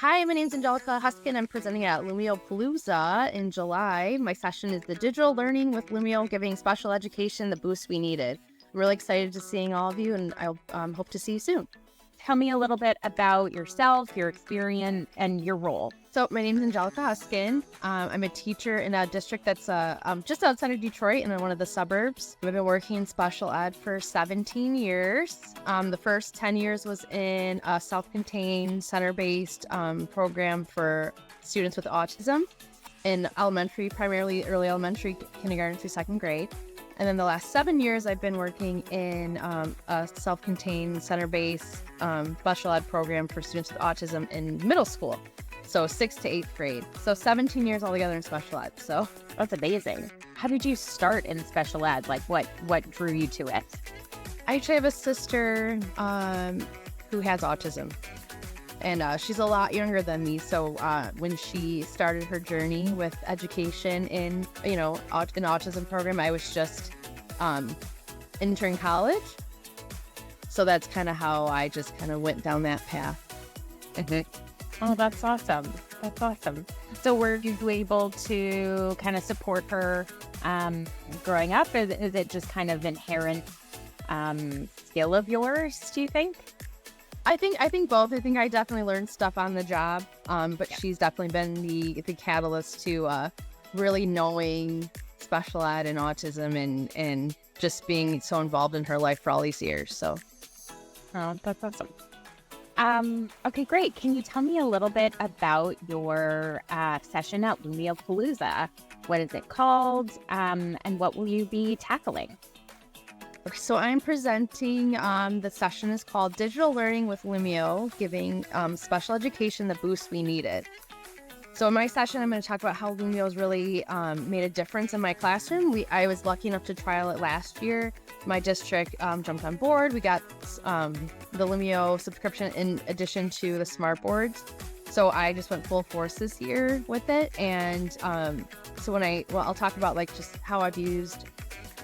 Hi, my name's Angelica Huskin. I'm presenting at Lumio Palooza in July. My session is the digital learning with Lumio, giving special education the boost we needed. I'm really excited to seeing all of you, and I hope to see you soon. Tell me a little bit about yourself, your experience, and your role. So my name is Angelica Huskin. I'm a teacher in a district that's just outside of Detroit and in one of the suburbs. I've been working in special ed for 17 years. The first 10 years was in a self-contained, center-based program for students with autism in elementary, primarily early elementary, kindergarten through second grade. And then the last 7 years, I've been working in a self-contained, center-based special ed program for students with autism in middle school. So 6th to 8th grade. So 17 years altogether in special ed. So That's amazing. How did you start in special ed? Like what drew you to it? I actually have a sister who has autism. And she's a lot younger than me. So when she started her journey with education in, an autism program, I was just entering college. So that's kind of how I just kind of went down that path. Oh, that's awesome. That's awesome. So were you able to kind of support her growing up? Is it just kind of inherent skill of yours, do you think? I think both. I think I definitely learned stuff on the job, but she's definitely been the catalyst to really knowing special ed and autism and just being so involved in her life for all these years. So, Oh, that's awesome. Okay, great. Can you tell me a little bit about your session at Lumio Palooza? What is it called? And what will you be tackling? So I'm presenting, the session is called Digital Learning with Lumio, giving special education the boost we needed. So in my session, I'm going to talk about how Lumio's really made a difference in my classroom. I was lucky enough to trial it last year. My district jumped on board. We got the Lumio subscription in addition to the smart boards. So I just went full force this year with it. And so I'll talk about like just how I've used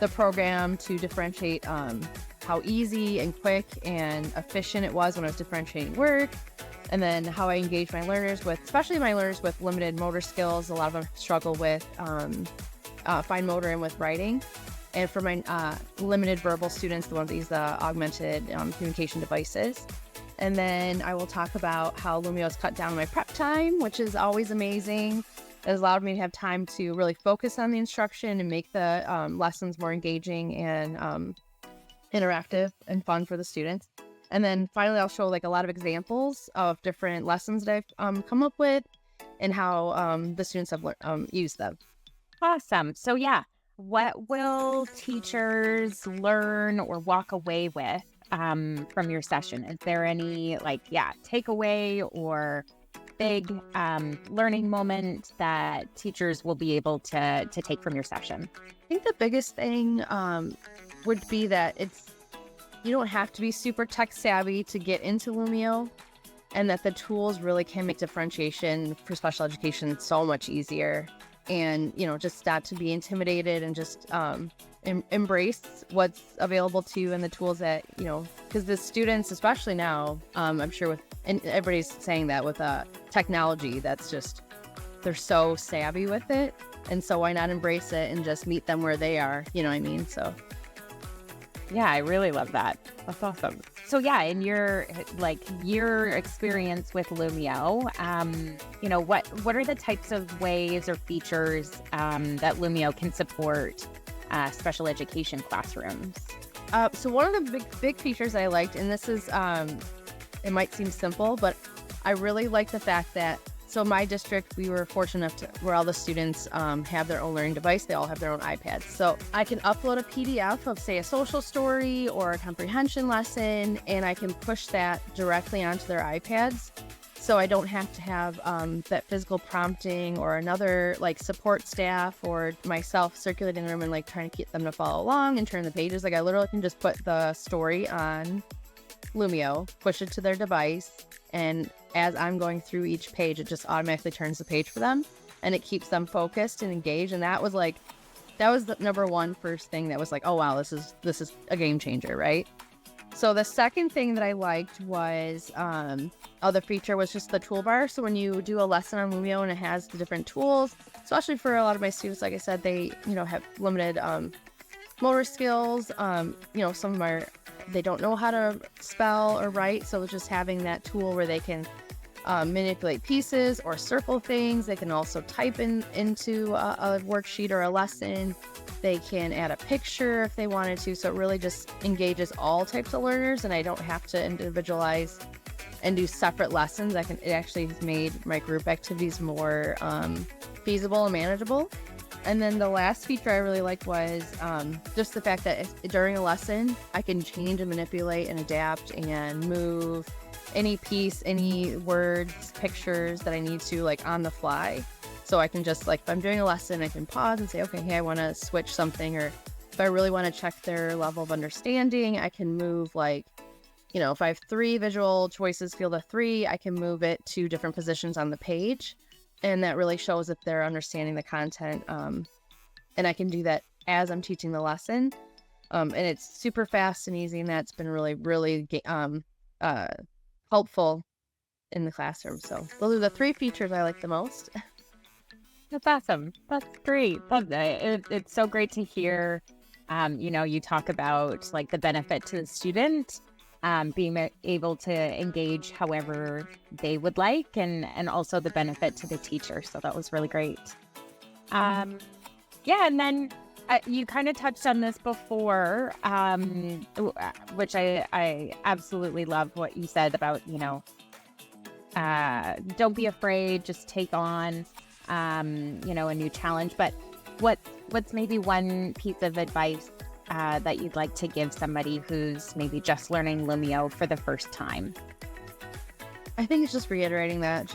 the program to differentiate how easy and quick and efficient it was when I was differentiating work. And then how I engage my learners especially my learners with limited motor skills. A lot of them struggle with fine motor and with writing. And for my limited verbal students, the ones that use the augmented communication devices. And then I will talk about how Lumio has cut down my prep time, which is always amazing. It has allowed me to have time to really focus on the instruction and make the lessons more engaging and interactive and fun for the students. And then finally, I'll show like a lot of examples of different lessons that I've come up with and how the students have used them. Awesome. So yeah, what will teachers learn or walk away with from your session? Is there any takeaway or big learning moment that teachers will be able to take from your session? I think the biggest thing would be that you don't have to be super tech savvy to get into Lumio, and that the tools really can make differentiation for special education so much easier. And, just not to be intimidated and just embrace what's available to you and the tools that, because the students, especially now, I'm sure and everybody's saying that with technology, that's just, they're so savvy with it. And so why not embrace it and just meet them where they are? You know what I mean? So. Yeah, I really love that. That's awesome. So yeah, in your experience with Lumio, what are the types of ways or features that Lumio can support special education classrooms? So one of the big features I liked, and this is, it might seem simple, but I really like the fact that, so my district, we were fortunate enough where all the students have their own learning device. They all have their own iPads. So I can upload a PDF of, say, a social story or a comprehension lesson, and I can push that directly onto their iPads. So I don't have to have that physical prompting or another support staff or myself circulating the room and trying to get them to follow along and turn the pages. I literally can just put the story on Lumio, push it to their device, and as I'm going through each page, it just automatically turns the page for them, and it keeps them focused and engaged. And that was the number one first thing that was oh wow, this is a game changer, right? So the second thing that I liked was, other feature was just the toolbar. So when you do a lesson on Lumio and it has the different tools, especially for a lot of my students, like I said, they, have limited, motor skills. Some of them they don't know how to spell or write. So just having that tool where they can manipulate pieces or circle things. They can also type into a worksheet or a lesson. They can add a picture if they wanted to. So it really just engages all types of learners, and I don't have to individualize and do separate lessons. It actually has made my group activities more feasible and manageable. And then the last feature I really liked was just the fact that during a lesson, I can change and manipulate and adapt and move any piece, any words, pictures that I need to, like, on the fly. So I can just, like, if I'm doing a lesson, I can pause and say, okay, hey, I want to switch something. Or if I really want to check their level of understanding, I can move, like, if I have 3 visual choices, field of 3, I can move it to different positions on the page. And that really shows if they're understanding the content. And I can do that as I'm teaching the lesson. And it's super fast and easy. And that's been really, really helpful in the classroom. So those are the 3 features I like the most. That's awesome. That's great. It's so great to hear. You talk about, like, the benefit to the student, being able to engage however they would like, and also the benefit to the teacher. So that was really great. And then you kind of touched on this before, which I absolutely love what you said about, don't be afraid, just take on, a new challenge. But what's maybe one piece of advice that you'd like to give somebody who's maybe just learning Lumio for the first time? I think it's just reiterating that,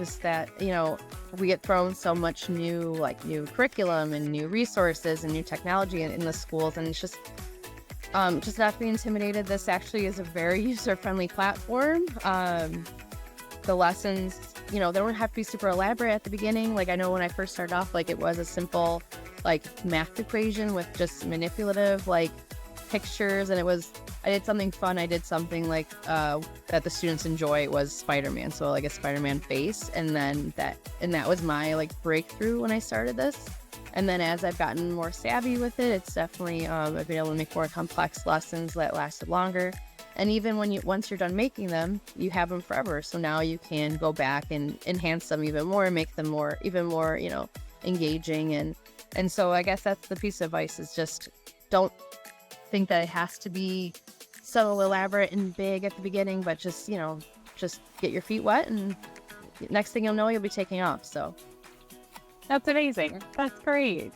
we get thrown so much new curriculum and new resources and new technology in the schools, and it's just not to be intimidated. This actually is a very user-friendly platform. The lessons, they don't have to be super elaborate at the beginning. Like, I know when I first started off, it was a simple, math equation with just manipulative, pictures, and I did something fun. I did something that the students enjoy. It was Spider-Man, so a Spider-Man face, and that was my breakthrough when I started this. And then as I've gotten more savvy with it, it's definitely I've been able to make more complex lessons that lasted longer. And even once you're done making them, you have them forever. So now you can go back and enhance them even more, and make them even more engaging. And so I guess that's the piece of advice, is just don't think that it has to be so elaborate and big at the beginning, but just get your feet wet, and next thing you'll know, you'll be taking off. So that's amazing. That's great.